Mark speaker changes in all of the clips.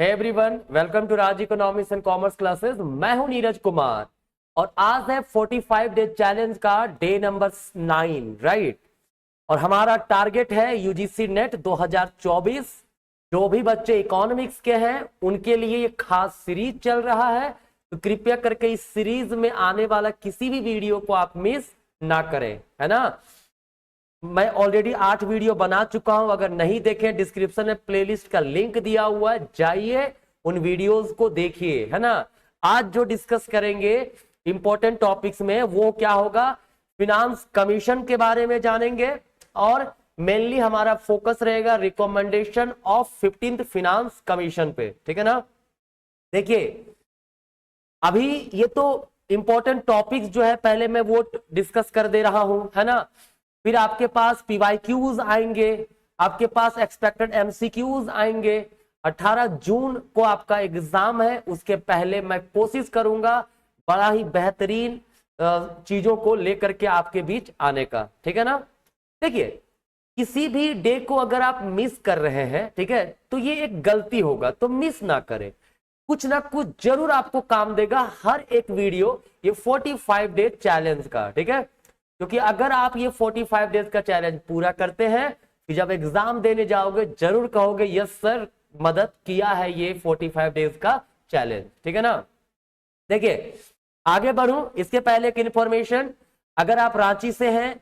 Speaker 1: Hey everyone, welcome to Raj economics and commerce classes. मैं हूं नीरज कुमार और आज है 45 डे चैलेंज का डे नंबर 9, राइट। और हमारा टारगेट है यूजीसी नेट 2024। जो भी बच्चे इकोनॉमिक्स के हैं उनके लिए ये खास सीरीज चल रहा है, तो कृपया करके इस सीरीज में आने वाला किसी भी वीडियो को आप मिस ना करें, है ना। मैं ऑलरेडी 8 वीडियो बना चुका हूं, अगर नहीं देखें डिस्क्रिप्शन में प्लेलिस्ट का लिंक दिया हुआ है, जाइए उन वीडियोस को देखिए, है ना। आज जो डिस्कस करेंगे इंपॉर्टेंट टॉपिक्स में वो क्या होगा, फिनांस कमीशन के बारे में जानेंगे और मेनली हमारा फोकस रहेगा recommendation of 15th finance commission पे, ठीक है ना। देखिए अभी ये तो इंपॉर्टेंट टॉपिक्स जो है पहले मैं वो डिस्कस कर दे रहा हूं, है ना। फिर आपके पास पीवाईक्यूज आएंगे, आपके पास एक्सपेक्टेड एमसीक्यूज आएंगे। 18 जून को आपका एग्जाम है, उसके पहले मैं कोशिश करूंगा बड़ा ही बेहतरीन चीजों को लेकर के आपके बीच आने का, ठीक है ना। देखिए किसी भी डे को अगर आप मिस कर रहे हैं, ठीक है, तो ये एक गलती होगा, तो मिस ना करें। कुछ ना कुछ जरूर आपको काम देगा हर एक वीडियो ये 45 डे चैलेंज का, ठीक है। क्योंकि अगर आप ये 45 डेज का चैलेंज पूरा करते हैं फिर जब एग्जाम देने जाओगे जरूर कहोगे यस सर, मदद किया है ये 45 डेज का चैलेंज, ठीक है ना। देखिए आगे बढ़ूं इसके पहले एक इंफॉर्मेशन, अगर आप रांची से हैं,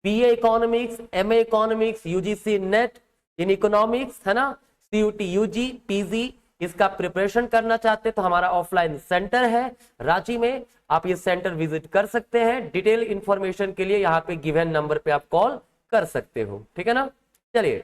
Speaker 1: BA economics, MA economics, UGC net in economics, है ना, सीयूटी यूजी पीजी इसका प्रिपरेशन करना चाहते हैं तो हमारा ऑफलाइन सेंटर है रांची में, आप ये सेंटर विजिट कर सकते हैं। डिटेल इंफॉर्मेशन के लिए यहाँ पे गिवन नंबर पे आप कॉल कर सकते हो, ठीक है ना। चलिए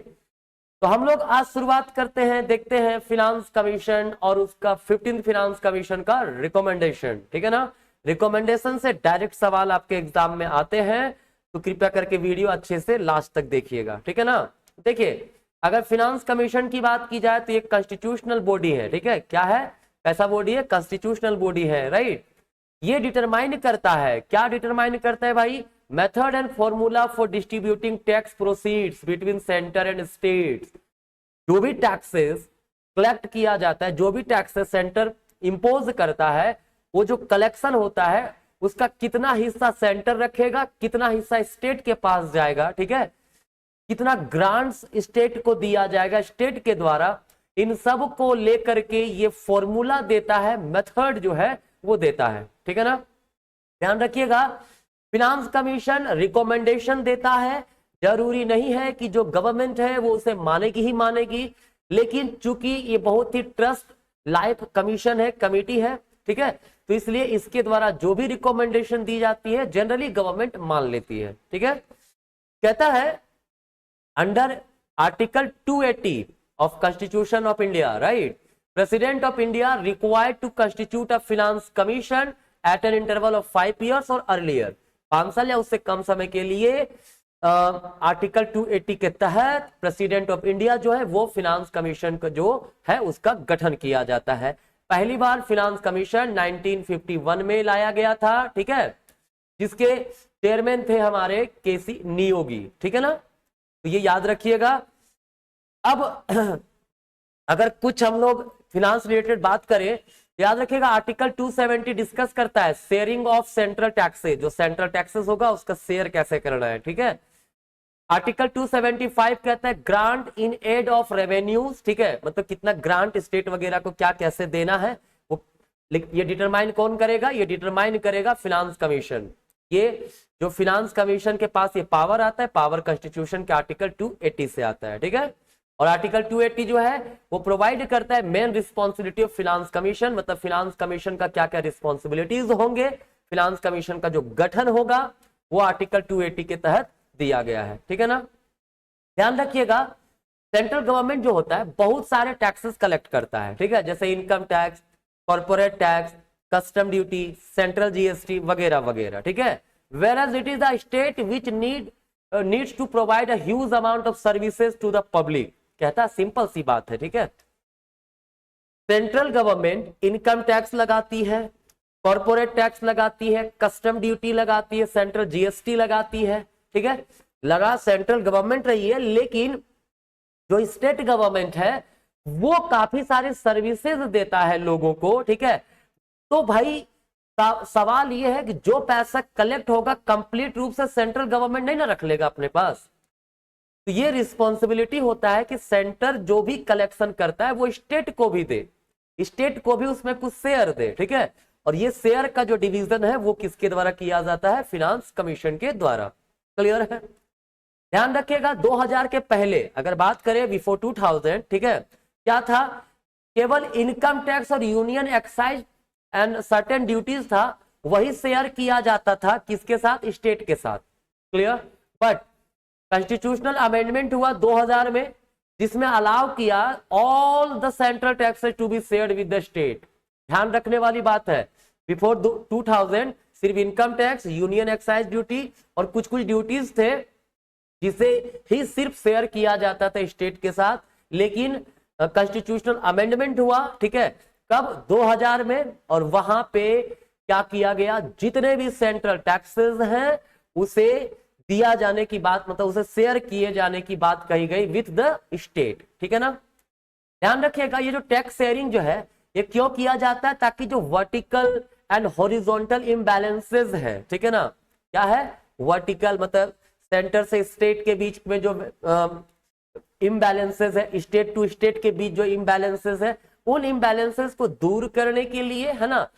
Speaker 1: तो हम लोग आज शुरुआत करते हैं, देखते हैं फिनांस कमीशन और उसका 15th फिनांस कमीशन का रिकमेंडेशन, ठीक है ना। रिकमेंडेशन से डायरेक्ट सवाल आपके एग्जाम में आते हैं, तो कृपया करके वीडियो अच्छे से लास्ट तक देखिएगा, ठीक है ना। देखिए अगर फिनांस कमीशन की बात की जाए तो ये कॉन्स्टिट्यूशनल बॉडी है, ठीक है। क्या है, कैसा बॉडी है, कॉन्स्टिट्यूशनल बॉडी है, राइट। ये डिटरमाइन करता है, क्या डिटरमाइन करता है भाई, method and formula for distributing tax proceeds between centre and states. जो भी टैक्सेस कलेक्ट किया जाता है, जो भी टैक्सेस सेंटर इंपोज करता है, वो जो कलेक्शन होता है उसका कितना हिस्सा सेंटर रखेगा, कितना हिस्सा स्टेट के पास जाएगा, ठीक है, कितना ग्रांट्स स्टेट को दिया जाएगा स्टेट के द्वारा, इन सब को लेकर के ये फॉर्मूला देता है, मेथड जो है वो देता है, ठीक है ना। ध्यान रखिएगा फिनांस कमीशन रिकमेंडेशन देता है, जरूरी नहीं है कि जो गवर्नमेंट है वो उसे मानेगी ही मानेगी, लेकिन चूंकि ये बहुत ही ट्रस्ट लाइफ कमीशन है, कमेटी है, ठीक है, तो इसलिए इसके द्वारा जो भी रिकमेंडेशन दी जाती है जनरली गवर्नमेंट मान लेती है, ठीक है। कहता है under article 280 of Constitution of India, right? President of India required to constitute a finance commission at an interval of 5 years or earlier. 5 साल या उससे कम समय के लिए आर्टिकल 280 के तहत प्रेसिडेंट ऑफ इंडिया जो है वो फिनांस कमीशन का जो है उसका गठन किया जाता है। पहली बार फिनांस कमीशन 1951 में लाया गया था, ठीक है, जिसके चेयरमैन थे हमारे केसी नियोगी, ठीक है ना, तो ये याद रखिएगा। अब अगर कुछ हम लोग फिनांस रिलेटेड बात करें, याद रखिएगा आर्टिकल 270 डिस्कस करता है शेयरिंग ऑफ सेंट्रल टैक्सेस, जो सेंट्रल टैक्सेस होगा उसका शेयर कैसे करना है, ठीक है। आर्टिकल 275 कहता है grant in aid of revenues, ठीक है, मतलब कितना ग्रांट स्टेट वगैरह को क्या कैसे देना है वो ये डिटरमाइन कौन करेगा, ये डिटरमाइन करेगा फिनांस कमीशन। ये जो फिनांस कमीशन के पास ये पावर आता है, पावर कॉन्स्टिट्यूशन के आर्टिकल 280 से आता है, ठीक है। और आर्टिकल 280 जो है वो प्रोवाइड करता है main responsibility of finance commission, मतलब फिनांस कमीशन का क्या क्या रिस्पॉन्सिबिलिटीज होंगे, फिनांस कमीशन का जो गठन होगा वो आर्टिकल 280 के तहत दिया गया है, ठीक है ना। ध्यान रखिएगा सेंट्रल गवर्नमेंट जो होता है बहुत सारे टैक्सेस कलेक्ट करता है, ठीक है, जैसे income tax, corporate tax, custom duty, central GST वगैरह वगैरह, ठीक है। whereas it is the state which needs to provide a huge amount of services to the public। कहता है सिंपल सी बात है, ठीक है, सेंट्रल गवर्नमेंट इनकम टैक्स लगाती है, कॉर्पोरेट टैक्स लगाती है, कस्टम ड्यूटी लगाती है, सेंट्रल जीएसटी लगाती है, ठीक है, लगा सेंट्रल गवर्नमेंट रही है, लेकिन जो स्टेट गवर्नमेंट है वो काफी सारे सर्विसेज देता है लोगों को, ठीक है। तो भाई सवाल ये है कि जो पैसा कलेक्ट होगा कंप्लीट रूप से सेंट्रल गवर्नमेंट नहीं ना रख लेगा अपने पास, तो ये रिस्पॉन्सिबिलिटी होता है कि सेंटर जो भी कलेक्शन करता है वो स्टेट को भी दे, स्टेट को भी उसमें कुछ शेयर दे, ठीक है। और ये शेयर का जो डिवीजन है वो किसके द्वारा किया जाता है, फिनांस कमीशन के द्वारा। क्लियर है। ध्यान रखिएगा 2000 के पहले अगर बात करें, बिफोर 2000, ठीक है, क्या था, केवल इनकम टैक्स और union excise and certain duties था, वही शेयर किया जाता था किसके साथ, स्टेट के साथ। क्लियर। बट कॉन्स्टिट्यूशनल अमेंडमेंट हुआ 2000 में, जिसमें अलाउ किया all the central taxes to be shared with the state. ध्यान रखने वाली बात है, बिफोर 2000 सिर्फ income tax, union excise duty और कुछ कुछ ड्यूटीज थे जिसे ही सिर्फ शेयर किया जाता था स्टेट के साथ। लेकिन कॉन्स्टिट्यूशनल अमेंडमेंट हुआ, ठीक है, कब, 2000 में, और वहां पे क्या किया गया, जितने भी सेंट्रल टैक्सेस हैं उसे दिया जाने की बात, मतलब उसे शेयर किए जाने की बात कही गई विथ द स्टेट, ठीक है ना। ध्यान रखिएगा ये जो टैक्स शेयरिंग जो है ये क्यों किया जाता है, ताकि जो वर्टिकल एंड हॉरिजॉन्टल इम्बैलेंसेस है, ठीक है ना, क्या है, वर्टिकल मतलब सेंटर से स्टेट के बीच में जो इम्बैलेंसेस है, स्टेट टू स्टेट के बीच जो इम्बैलेंसेस है, उन इम्बैलेंसेस को दूर करने के लिए, है ना,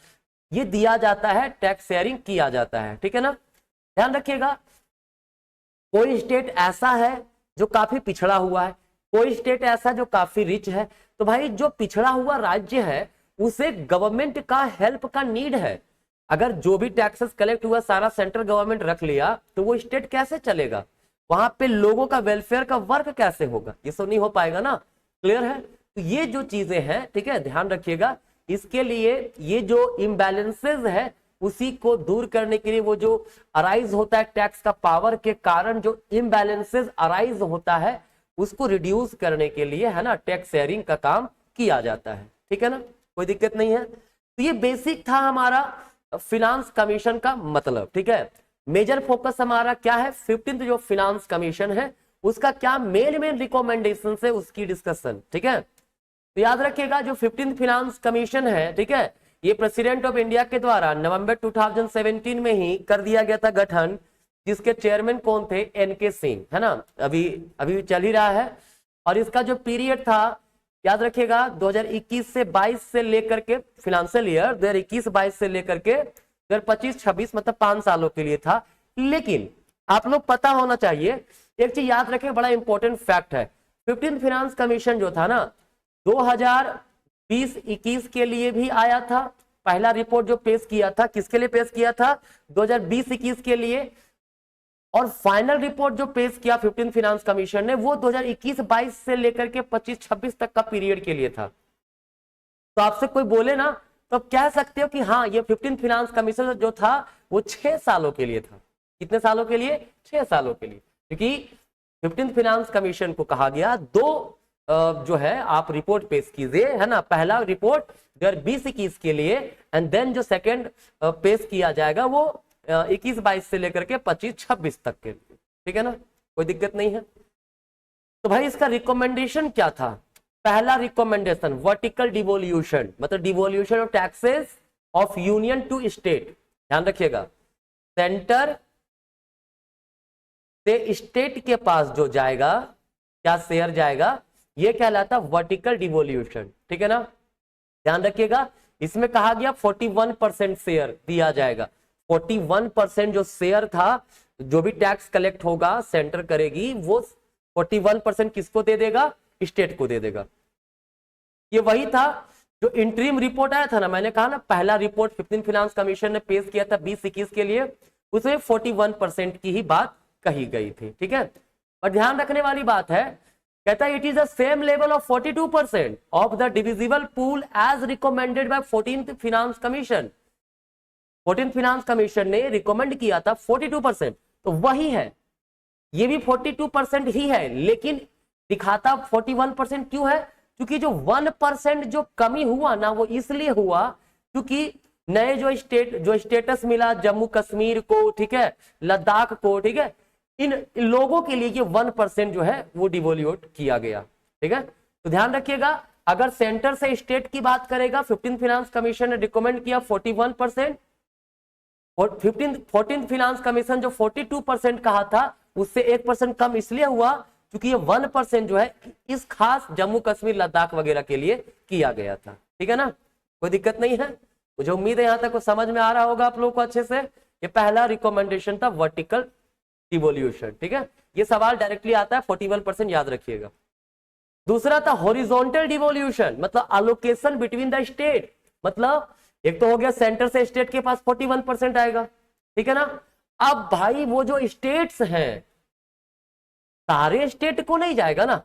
Speaker 1: ये दिया जाता है, टैक्स शेयरिंग किया जाता है, ठीक है ना। ध्यान रखिएगा कोई स्टेट ऐसा है जो काफी पिछड़ा हुआ है, कोई स्टेट ऐसा जो काफी रिच है, तो भाई जो पिछड़ा हुआ राज्य है उसे गवर्नमेंट का हेल्प का नीड है। अगर जो भी टैक्सेस कलेक्ट हुआ सारा सेंट्रल गवर्नमेंट रख लिया तो वो स्टेट कैसे चलेगा, वहां पे लोगों का वेलफेयर का वर्क कैसे होगा, ये सब नहीं हो पाएगा ना। क्लियर है। तो ये जो चीजें हैं, ठीक है, ध्यान रखिएगा, इसके लिए ये जो इम्बैलेंसेस है उसी को दूर करने के लिए, वो जो अराइज होता है टैक्स का पावर के कारण जो इम्बैलेंसेस अराइज होता है उसको रिड्यूस करने के लिए, है ना, टैक्स शेयरिंग का काम किया जाता है, ठीक है ना, कोई दिक्कत नहीं है। तो ये बेसिक था हमारा फिनांस कमीशन का मतलब, ठीक है। मेजर फोकस हमारा क्या है, 15th जो फिनांस कमीशन है उसका क्या मेन रिकमेंडेशन है उसकी डिस्कशन, ठीक है। तो याद रखिएगा जो 15th फिनांस कमीशन है, ठीक है, ये प्रेसिडेंट ऑफ इंडिया के द्वारा नवंबर 2017 में ही कर दिया गया था गठन, जिसके चेयरमैन कौन थे, एनके सिंह, है ना, अभी चल ही रहा है। और इसका जो पीरियड था याद रखिएगा 2021 से 22 से लेकर के, फिनेंशियल ईयर 2021-22 से लेकर के 2025-26 मतलब 5 सालों के लिए था। लेकिन आप लोग पता होना चाहिए एक चीज याद रखें, बड़ा इंपॉर्टेंट फैक्ट है, 15th फिनांस कमीशन जो था ना 2020-21 के लिए भी आया था। पहला रिपोर्ट जो पेश किया था किसके लिए पेश किया था, 2020-21 के लिए। और फाइनल रिपोर्ट जो पेश किया 15th फिनांस कमीशन ने वो 2021-22 से लेकर के 25-26 तक का पीरियड के लिए था। तो आपसे कोई बोले ना तो आप कह सकते हो कि हाँ ये 15th फिनांस कमीशन जो था वो 6 सालों के लिए था। कितने सालों के लिए, 6 सालों के लिए, क्योंकि 15th फिनांस कमीशन को कहा गया दो जो है आप रिपोर्ट पेश कीजिए, है ना, पहला रिपोर्ट 2020-21 के लिए एंड देन जो सेकेंड पेश किया जाएगा वो 21-22 से लेकर के 25-26 तक के लिए, ठीक है ना, कोई दिक्कत नहीं है। तो भाई इसका रिकमेंडेशन क्या था, पहला रिकमेंडेशन वर्टिकल डिवोल्यूशन, मतलब devolution of taxes of union to state. ध्यान रखिएगा सेंटर से स्टेट के पास जो जाएगा, क्या शेयर जाएगा, ये कहलाता वर्टिकल डिवोल्यूशन, ठीक है ना। ध्यान रखिएगा इसमें कहा गया 41% शेयर दिया जाएगा। 41% जो शेयर था, जो भी टैक्स कलेक्ट होगा सेंटर करेगी वो 41% किसको दे देगा, स्टेट को दे देगा। ये वही था जो इंटरिम रिपोर्ट आया था ना, मैंने कहा ना पहला रिपोर्ट 15th फिनांस कमीशन ने पेश किया था 20-21 के लिए, उसमें 41% की ही बात कही गई थी, ठीक है। और ध्यान रखने वाली बात है, कहता है it is the same level of 42% of the divisible pool as recommended by 14th finance commission. 14th finance commission ने रिकमेंड किया था 42%, तो वही है, ये भी 42% ही है, लेकिन दिखाता 41% क्यों है, क्योंकि जो 1% जो कमी हुआ ना वो इसलिए हुआ क्योंकि नए जो स्टेटस मिला जम्मू कश्मीर को, ठीक है, लद्दाख को, ठीक है, इन लोगों के लिए ये 1% जो है वो डिवोल्यूट किया गया, ठीक है। तो ध्यान रखिएगा अगर सेंटर से स्टेट की बात करेगा, 15th फाइनेंस कमीशन ने रिकमेंड किया 41%, और 14th फाइनेंस कमीशन जो 42% कहा था, उससे 1% कम इसलिए हुआ क्योंकि ये 1% जो है इस खास जम्मू कश्मीर लद्दाख वगैरह के लिए किया गया था। ठीक है ना, कोई दिक्कत नहीं है। मुझे उम्मीद है यहां तक को समझ में आ रहा होगा आप लोगों को अच्छे से। ये पहला रिकमेंडेशन था वर्टिकल डिवोल्यूशन। ठीक है, ये सवाल डायरेक्टली आता है, 41% याद रखिएगा। दूसरा था हॉरिजॉन्टल डिवोल्यूशन, मतलब अलोकेशन बिटवीन द स्टेट। मतलब एक तो हो गया सेंटर से स्टेट के पास 41% आएगा, ठीक है ना। अब भाई वो जो स्टेट्स हैं, सारे स्टेट को नहीं जाएगा ना।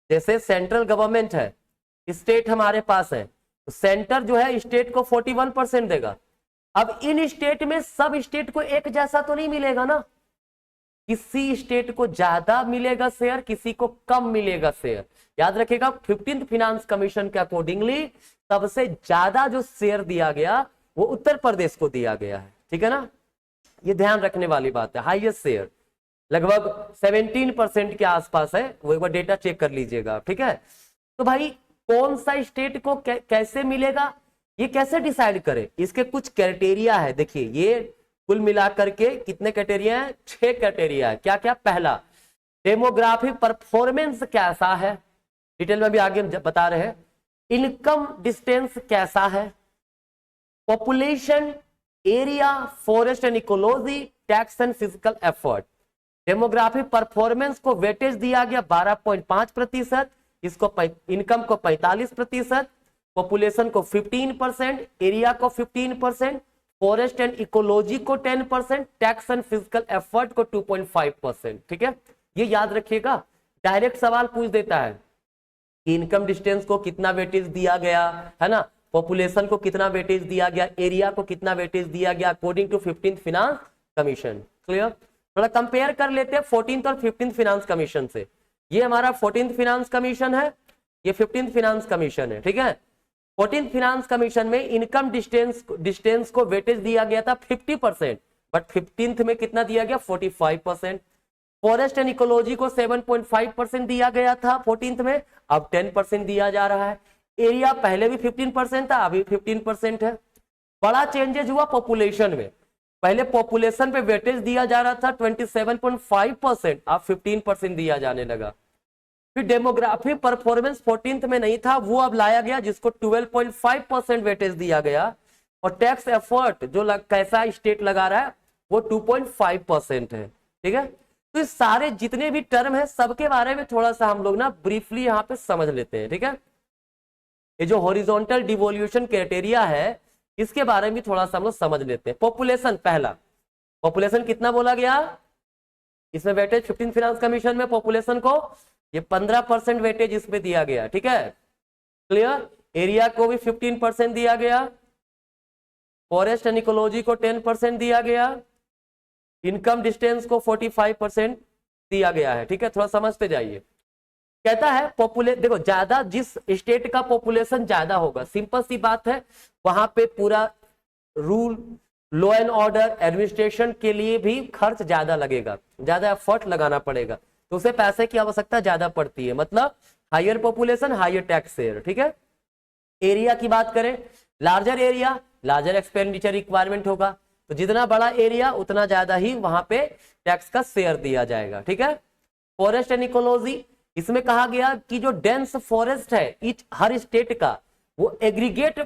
Speaker 1: जैसे सेंट्रल गवर्नमेंट है, स्टेट हमारे पास है, तो सेंटर जो है स्टेट को 41% देगा। अब इन स्टेट में सब स्टेट को एक जैसा तो नहीं मिलेगा ना, किसी स्टेट को ज्यादा मिलेगा शेयर, किसी को कम मिलेगा शेयर। याद रखिएगा 15th फाइनेंस कमीशन के अकॉर्डिंगली सबसे ज्यादा जो शेयर दिया गया वो उत्तर प्रदेश को दिया गया है। ठीक है ना, ये ध्यान रखने वाली बात है। हाईएस्ट शेयर लगभग 17% के आसपास है, वो एक बार डेटा चेक कर लीजिएगा। ठीक है, तो भाई कौन सा स्टेट को कैसे मिलेगा, ये कैसे डिसाइड करें, इसके कुछ क्राइटेरिया है। देखिए ये कुल मिलाकर के कितने क्राइटेरिया है, 6 क्राइटेरिया है। क्या क्या, पहला डेमोग्राफिक परफॉर्मेंस कैसा है, डिटेल में भी आगे बता रहे हैं। इनकम डिस्टेंस कैसा है, population, area, forest and ecology, tax and physical effort. Demographic performance को वेटेज दिया गया 12.5%, इसको इनकम को 45%, पॉपुलेशन को 15%, एरिया को 15%, फॉरेस्ट एंड इकोलॉजी को 10%, टैक्स एंड फिजिकल एफर्ट को 2.5%। ठीक है, ये याद रखिएगा। डायरेक्ट सवाल पूछ देता है कि इनकम डिस्टेंस को कितना वेटेज दिया गया है ना, पॉपुलेशन को कितना वेटेज दिया गया, एरिया को कितना वेटेज दिया गया according to 15th finance commission. Clear, थोड़ा कंपेयर कर लेते हैं 14th और 15th फाइनेंस कमीशन से। ये हमारा 14th फाइनेंस कमीशन है, ये 15th फाइनेंस कमीशन है। ठीक है, 14th फाइनेंस कमीशन में इनकम डिस्टेंस को वेटेज दिया गया था 50%, बट 15th में कितना दिया गया 45%। फॉरेस्ट एंड इकोलॉजी को 7.5% दिया गया था 14th में, अब 10% दिया जा रहा है। एरिया पहले भी 15% था, अभी 15% है। बड़ा चेंजेस हुआ पॉपुलेशन में, पहले पॉपुलेशन पे वेटेज दिया जा रहा था 27.5%, अब 15% दिया जाने लगा। फिर डेमोग्राफी परफॉर्मेंस 14th में नहीं था, वो अब लाया गया जिसको 12.5% वेटेज दिया गया। और टैक्स एफर्ट जो कैसा स्टेट लगा रहा है वो 2.5% है। ठीक है, तो इस सारे जितने भी टर्म है सबके बारे में थोड़ा सा हम लोग ना ब्रीफली यहाँ पे समझ लेते हैं। ठीक है, ये जो हॉरिजॉन्टल डिवोल्यूशन क्राइटेरिया है इसके बारे में थोड़ा सा हम लोग समझ लेते हैं। पॉपुलेशन, पहला पॉपुलेशन कितना बोला गया, इसमें वेटेज 15th फाइनेंस कमीशन में पॉपुलेशन को ये 15% वेटेज इसमें दिया गया। ठीक है, क्लियर। एरिया को भी 15% दिया गया, फॉरेस्ट एंड इकोलॉजी को 10% दिया गया, इनकम डिस्टेंस को 45% दिया गया है। ठीक है, थोड़ा समझते जाइए। कहता है देखो ज्यादा जिस स्टेट का पॉपुलेशन ज्यादा होगा, सिंपल सी बात है, वहां पे पूरा rule, law and order, administration के लिए भी खर्च ज्यादा लगेगा, ज्यादा एफर्ट लगाना पड़ेगा, तो उसे पैसे की आवश्यकता ज्यादा पड़ती है। मतलब higher population higher tax share. ठीक है, एरिया की बात करें, larger area larger expenditure requirement होगा, तो जितना बड़ा एरिया उतना ज्यादा ही वहां पे टैक्स का शेयर दिया जाएगा। ठीक है, फॉरेस्ट एंड इकोलॉजी, इसमें कहा गया कि जो डेंस फॉरेस्ट है हर स्टेट का, वो एग्रीगेट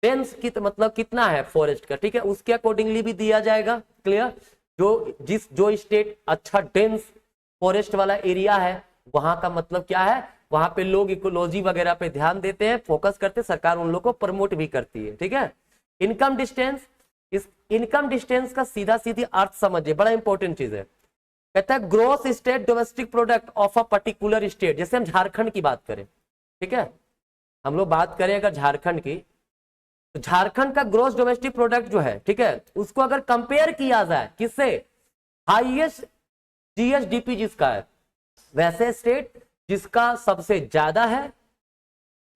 Speaker 1: डेंस मतलब कितना है फॉरेस्ट का, ठीक है, उसके अकॉर्डिंगली भी दिया जाएगा। क्लियर, जो स्टेट अच्छा डेंस फॉरेस्ट वाला एरिया है वहां का मतलब क्या है, वहां पे लोग इकोलॉजी वगैरह पे ध्यान देते हैं, फोकस करते हैं, सरकार उन लोग को प्रमोट भी करती है। ठीक है, इनकम डिस्टेंस, इस इनकम डिस्टेंस का सीधा सीधी अर्थ समझिए, बड़ा इंपॉर्टेंट चीज है। कहता है gross state domestic product of a particular state. जैसे हम झारखंड की बात करें, ठीक है, हम लोग बात करें अगर झारखंड की, तो झारखंड का ग्रोस डोमेस्टिक प्रोडक्ट जो है, ठीक है, उसको अगर कंपेयर किया जाए किससे, हाईएस्ट जीएसडीपी जिसका है, वैसे स्टेट जिसका सबसे ज्यादा है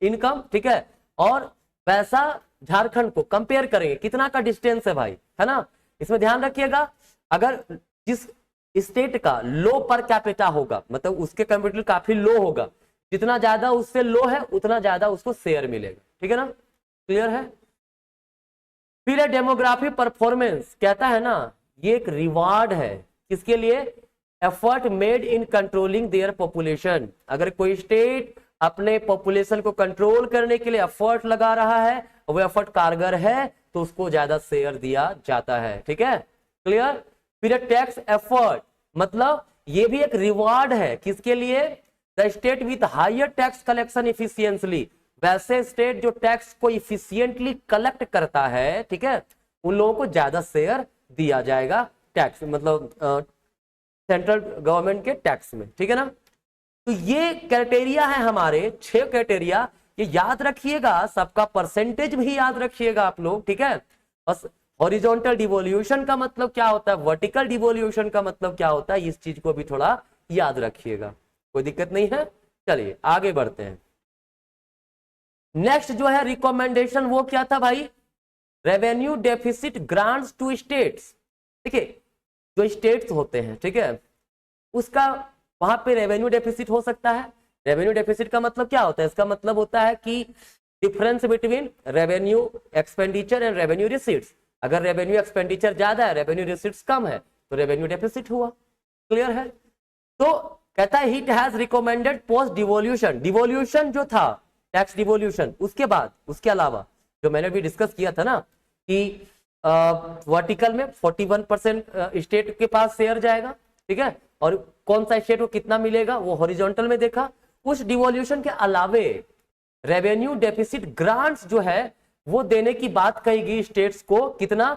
Speaker 1: इनकम, ठीक है, और वैसा झारखंड को कंपेयर करेंगे, कितना का डिस्टेंस है भाई, है ना। इसमें ध्यान रखिएगा, अगर जिस स्टेट का लो पर कैपिटा होगा, मतलब उसके कंपेरेटिव काफी लो होगा, जितना ज्यादा उससे लो है उतना ज्यादा उसको शेयर मिलेगा, ठीक है ना, क्लियर है। फिर है डेमोग्राफी परफॉर्मेंस, कहता है ना ये एक रिवार्ड है किसके लिए, effort made in controlling their population. अगर कोई स्टेट अपने पॉपुलेशन को कंट्रोल करने के लिए एफर्ट लगा रहा है और वो एफर्ट कारगर है तो उसको ज्यादा शेयर दिया जाता है, ठीक है, क्लियर। फिर टैक्स एफर्ट, मतलब ये भी एक रिवार्ड है किसके लिए, the state with higher tax collection efficiently, वैसे स्टेट जो टैक्स को इफिशियंटली कलेक्ट करता है, ठीक है, उन लोगों को ज्यादा शेयर दिया जाएगा टैक्स, मतलब सेंट्रल गवर्नमेंट के टैक्स में, ठीक है ना। तो ये क्राइटेरिया है हमारे 6 क्राइटेरिया, ये याद रखिएगा, सबका परसेंटेज भी याद रखिएगा आप लोग, ठीक है। बस हॉरिजॉन्टल डिवोल्यूशन का मतलब क्या होता है, वर्टिकल डिवोल्यूशन का मतलब क्या होता है, इस चीज को भी थोड़ा याद रखिएगा, कोई दिक्कत नहीं है। चलिए आगे बढ़ते हैं। नेक्स्ट जो है रिकमेंडेशन, वो क्या था भाई, revenue deficit grants to states. देखिए जो स्टेट्स होते हैं, ठीक है, उसका वहां पे रेवेन्यू डेफिसिट हो सकता है। रेवेन्यू डेफिसिट का मतलब क्या होता है, इसका मतलब होता है कि difference between revenue expenditure and revenue receipts. अगर रेवेन्यू एक्सपेंडिचर ज्यादा है, रेवेन्यू रिसीट्स कम है, तो रेवेन्यू डेफिसिट हुआ, क्लियर है। तो कहता है hit has recommended post devolution, devolution जो था टैक्स डिवोल्यूशन, उसके बाद उसके अलावा जो मैंने भी डिस्कस किया था ना कि वर्टिकल में 41% स्टेट के पास शेयर जाएगा, ठीक है, और कौन सा स्टेट को कितना मिलेगा वो हॉरिजॉन्टल में देखा। उस डिवोल्यूशन के अलावे रेवेन्यू डेफिसिट ग्रांट्स जो है वो देने की बात कही गई स्टेट्स को, कितना,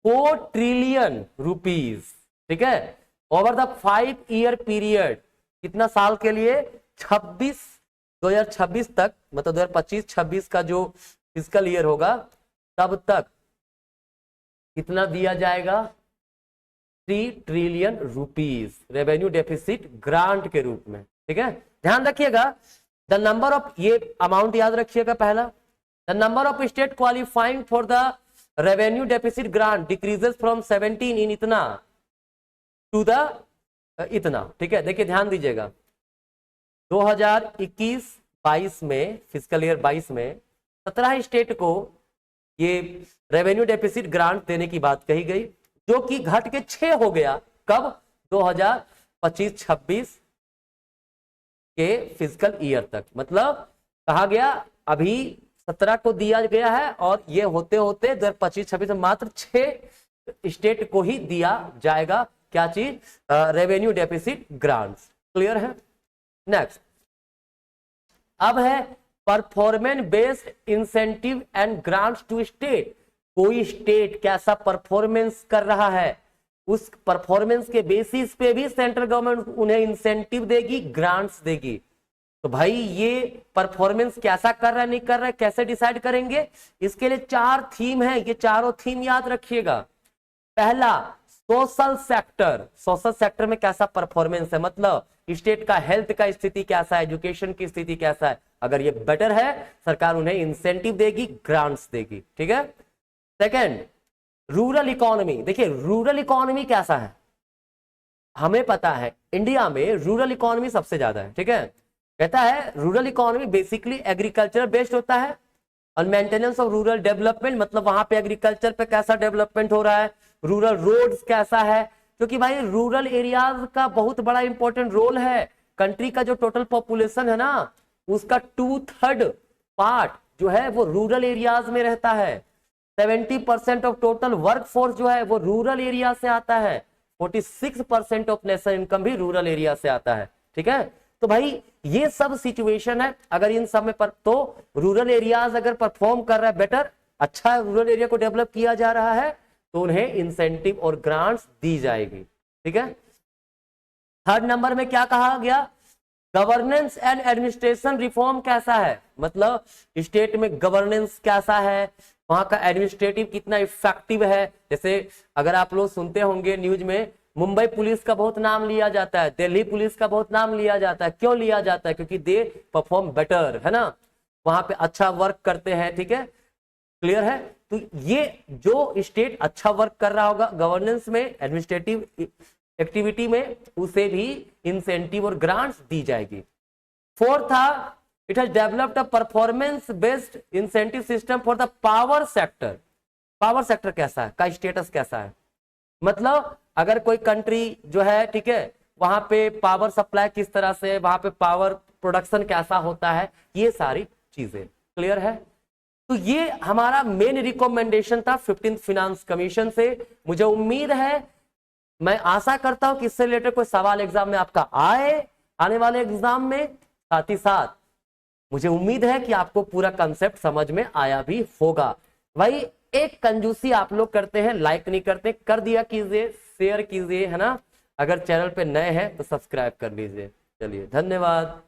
Speaker 1: 4 ट्रिलियन रुपीज, ठीक है, ओवर द 5 ईयर पीरियड, कितना साल के लिए, 2026 तक, मतलब 2025-26 का जो फिजिकल ईयर होगा तब तक कितना दिया जाएगा, 3 trillion rupees revenue deficit grant के रूप में, ठीक है। ध्यान रखिएगा द नंबर ऑफ, ये अमाउंट याद रखिएगा पहला, the number of state qualifying for the revenue deficit grant decreases from 17 इन इतना टू द इतना, ठीक है। देखिए ध्यान दीजिएगा 2021-22 में, फिजिकल ईयर 22 में 17 स्टेट को ये रेवेन्यू डेफिसिट ग्रांट देने की बात कही गई, जो कि घट के 6 हो गया, कब, 2025-26 के फिजिकल ईयर तक। मतलब कहा गया अभी 17 को दिया गया है और ये होते होते 2025-26 में मात्र 6 स्टेट को ही दिया जाएगा, क्या चीज, रेवेन्यू डेफिसिट ग्रांट्स, क्लियर है। नेक्स्ट अब है performance based incentive and grants to state. कोई स्टेट कैसा परफॉर्मेंस कर रहा है, उस परफॉर्मेंस के बेसिस पे भी सेंट्रल गवर्नमेंट उन्हें इंसेंटिव देगी, ग्रांट्स देगी। तो भाई ये परफॉर्मेंस कैसा कर रहा है नहीं कर रहा है कैसे डिसाइड करेंगे, इसके लिए 4 थीम है, ये चारों थीम याद रखिएगा। पहला सोशल सेक्टर, सोशल सेक्टर में कैसा परफॉर्मेंस है, मतलब स्टेट का हेल्थ का स्थिति कैसा है, एजुकेशन की स्थिति कैसा है, अगर ये बेटर है सरकार उन्हें इंसेंटिव देगी, ग्रांट्स देगी, ठीक है। सेकेंड रूरल इकोनॉमी, देखिए रूरल इकोनॉमी कैसा है, हमें पता है इंडिया में रूरल इकोनॉमी सबसे ज्यादा है, ठीक है। कहता है rural economy basically agriculture based होता है और मेंटेनेंस ऑफ रूरल डेवलपमेंट, मतलब वहां पे एग्रीकल्चर पे कैसा डेवलपमेंट हो रहा है, रूरल रोड्स कैसा है, क्योंकि भाई रूरल एरियाज का बहुत बड़ा इंपॉर्टेंट रोल है। कंट्री का जो टोटल पॉपुलेशन है ना उसका 2/3 पार्ट जो है वो रूरल एरियाज में रहता है। 70% ऑफ टोटल वर्क फोर्स जो है वो रूरल एरिया से आता है। 46% ऑफ नेशनल इनकम भी रूरल एरिया से आता है, ठीक है। तो भाई ये सब सिचुएशन है, अगर इन सब में तो रूरल एरियाज अगर परफॉर्म कर रहा है बेटर, अच्छा रूरल एरिया को डेवलप किया जा रहा है तो उन्हें इंसेंटिव और ग्रांट्स दी जाएगी, ठीक है। थर्ड नंबर में क्या कहा गया, गवर्नेंस एंड एडमिनिस्ट्रेशन रिफॉर्म कैसा है, मतलब स्टेट में गवर्नेंस कैसा है, वहां का एडमिनिस्ट्रेटिव कितना इफेक्टिव है। जैसे अगर आप लोग सुनते होंगे न्यूज में मुंबई पुलिस का बहुत नाम लिया जाता है, दिल्ली पुलिस का बहुत नाम लिया जाता है, क्यों लिया जाता है, क्योंकि दे परफॉर्म बेटर, है ना, वहां पे अच्छा वर्क करते हैं, ठीक है, क्लियर है। तो ये जो स्टेट अच्छा वर्क कर रहा होगा गवर्नेंस में, एडमिनिस्ट्रेटिव एक्टिविटी में, उसे भी इंसेंटिव और ग्रांट्स दी जाएगी। फोर्थ था it has developed a performance based incentive system for the power sector. Power sector कैसा है, का स्टेटस कैसा है, मतलब अगर कोई कंट्री जो है, ठीक है, वहां पे पावर सप्लाई किस तरह से, वहां पे पावर प्रोडक्शन कैसा होता है, ये सारी चीजें क्लियर है। तो ये हमारा मेन रिकमेंडेशन था 15th फिनांस कमीशन से। मुझे उम्मीद है, मैं आशा करता हूं कि इससे रिलेटेड कोई सवाल एग्जाम में आपका आए, आने वाले एग्जाम में। साथ ही साथ मुझे उम्मीद है कि आपको पूरा कंसेप्ट समझ में आया भी होगा। भाई एक कंजूसी आप लोग करते हैं, लाइक नहीं करते, कर दिया कीजिए, शेयर कीजिए, है ना। अगर चैनल पे नए हैं तो सब्सक्राइब कर लीजिए। चलिए, धन्यवाद।